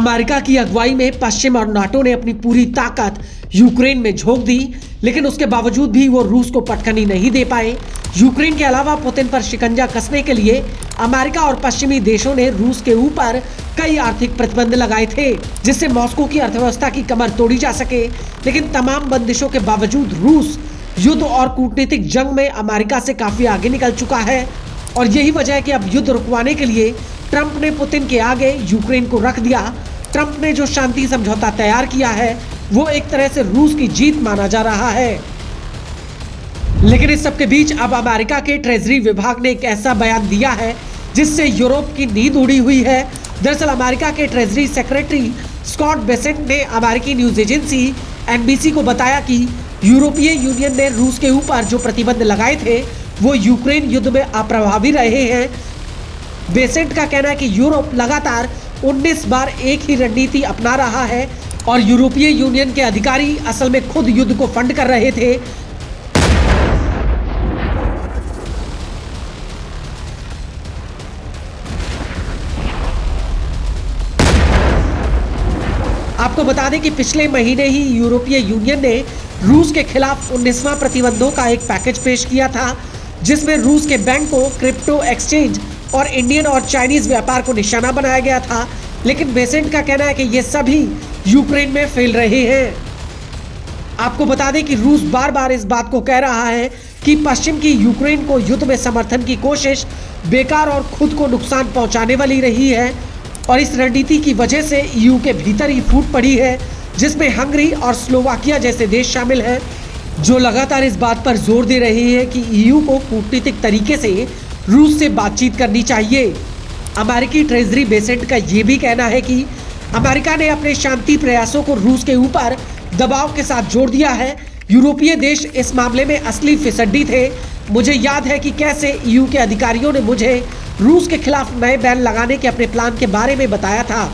America की अगुवाई में पश्चिम और नाटो ने अपनी पूरी ताकत यूक्रेन में झोंक दी, लेकिन उसके बावजूद भी वो रूस को पटखनी नहीं दे पाए। यूक्रेन के अलावा पुतिन पर शिकंजा कसने के लिए अमेरिका और पश्चिमी देशों ने रूस के ऊपर कई आर्थिक प्रतिबंध लगाए थे, जिससे मॉस्को की अर्थव्यवस्था की कमर तोड़ी जा सके। लेकिन तमाम बंदिशों के बावजूद रूस युद्ध और कूटनीतिक जंग में अमेरिका से काफी आगे निकल चुका है, और यही वजह है कि अब युद्ध रुकवाने के लिए ट्रंप ने पुतिन के आगे यूक्रेन को रख दिया। ट्रंप ने जो शांति समझौता तैयार किया है वो एक तरह से रूस की जीत माना जा रहा है। लेकिन इस सब के बीच अब अमेरिका के ट्रेजरी विभाग ने एक ऐसा बयान दिया है जिससे यूरोप की नींद उड़ी हुई है। दरअसल अमेरिका के ट्रेजरी सेक्रेटरी स्कॉट बेसेंट ने अमेरिकी न्यूज एजेंसी एनबीसी को बताया कि यूरोपीय यूनियन ने रूस के ऊपर जो प्रतिबंध लगाए थे वो यूक्रेन युद्ध में अप्रभावी रहे हैं। बेसेंट का कहना है कि यूरोप लगातार 19 बार एक ही रणनीति अपना रहा है और यूरोपीय यूनियन के अधिकारी असल में खुद युद्ध को फंड कर रहे थे। आपको बता दें कि पिछले महीने ही यूरोपीय यूनियन ने रूस के खिलाफ 19वां प्रतिबंधों का एक पैकेज पेश किया था, जिसमें रूस के बैंकों, क्रिप्टो एक्सचेंज और इंडियन और चाइनीज व्यापार को निशाना बनाया गया था। लेकिन बेसेंट का कहना है कि ये सभी यूक्रेन में फैल रहे हैं। आपको बता दें कि रूस बार बार इस बात को कह रहा है कि पश्चिम की यूक्रेन को युद्ध में समर्थन की कोशिश बेकार और खुद को नुकसान पहुंचाने वाली रही है, और इस रणनीति की वजह से ईयू के भीतर ही फूट पड़ी है, जिसमें हंगरी और स्लोवाकिया जैसे देश शामिल हैं, जो लगातार इस बात पर जोर दे रहे हैं कि ईयू को कूटनीतिक तरीके से रूस से बातचीत करनी चाहिए। अमेरिकी ट्रेजरी बेसेंट का ये भी कहना है कि अमेरिका ने अपने शांति प्रयासों को रूस के ऊपर दबाव के साथ जोड़ दिया है। यूरोपीय देश इस मामले में असली फिसड्डी थे। मुझे याद है कि कैसे ईयू के अधिकारियों ने मुझे रूस के खिलाफ नए बैन लगाने के अपने प्लान के बारे में बताया था।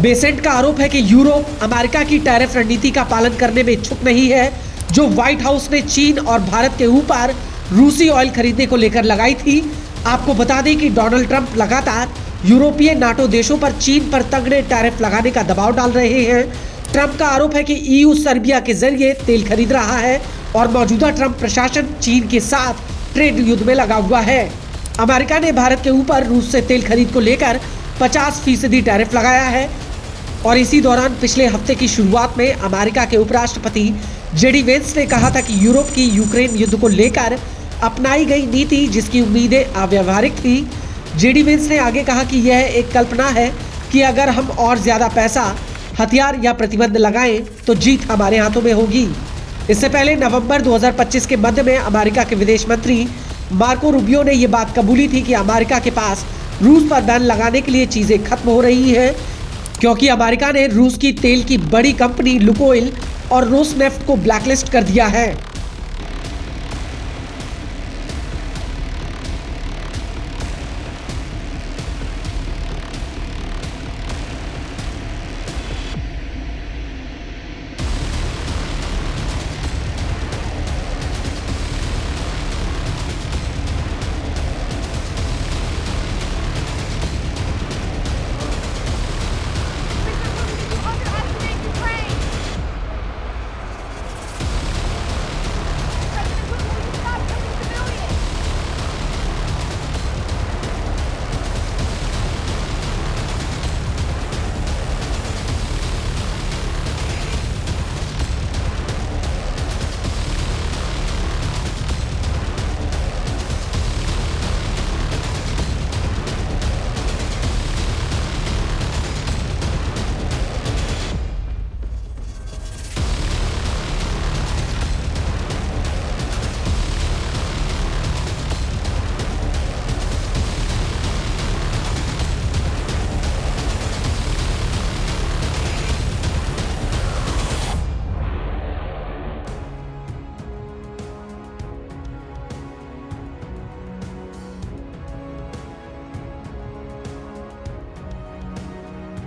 बेसेंट का आरोप है कि यूरोप अमेरिका की टैरिफ रणनीति का पालन करने में इच्छुक नहीं है, जो व्हाइट हाउस ने चीन और भारत के ऊपर रूसी ऑयल खरीदने को लेकर लगाई थी। आपको बता दें कि डोनाल्ड ट्रंप लगातार यूरोपीय नाटो देशों पर चीन पर तगड़े टैरिफ लगाने का दबाव डाल रहे हैं। ट्रंप का आरोप है कि ईयू सर्बिया के जरिए तेल खरीद रहा है और मौजूदा ट्रंप प्रशासन चीन के साथ ट्रेड युद्ध में लगा हुआ है। अमेरिका ने भारत के ऊपर रूस से तेल खरीद को लेकर 50% टैरिफ लगाया है, और इसी दौरान पिछले हफ्ते की शुरुआत में अमेरिका के उपराष्ट्रपति जेडी वेंस ने कहा था कि यूरोप की यूक्रेन युद्ध को लेकर अपनाई गई नीति जिसकी उम्मीदें अव्यावहारिक थी। जेडी वेंस ने आगे कहा कि यह एक कल्पना है कि अगर हम और ज्यादा पैसा, हथियार या प्रतिबंध लगाएं तो जीत हमारे हाथों में होगी। इससे पहले नवंबर 2025 के मध्य में अमेरिका के विदेश मंत्री मार्को रूबियो ने यह बात कबूली थी कि अमेरिका के पास रूस पर बैन लगाने के लिए चीजें खत्म हो रही हैं, क्योंकि अमेरिका ने रूस की तेल की बड़ी कंपनी लुकोइल और रोसनेफ्ट को ब्लैकलिस्ट कर दिया है।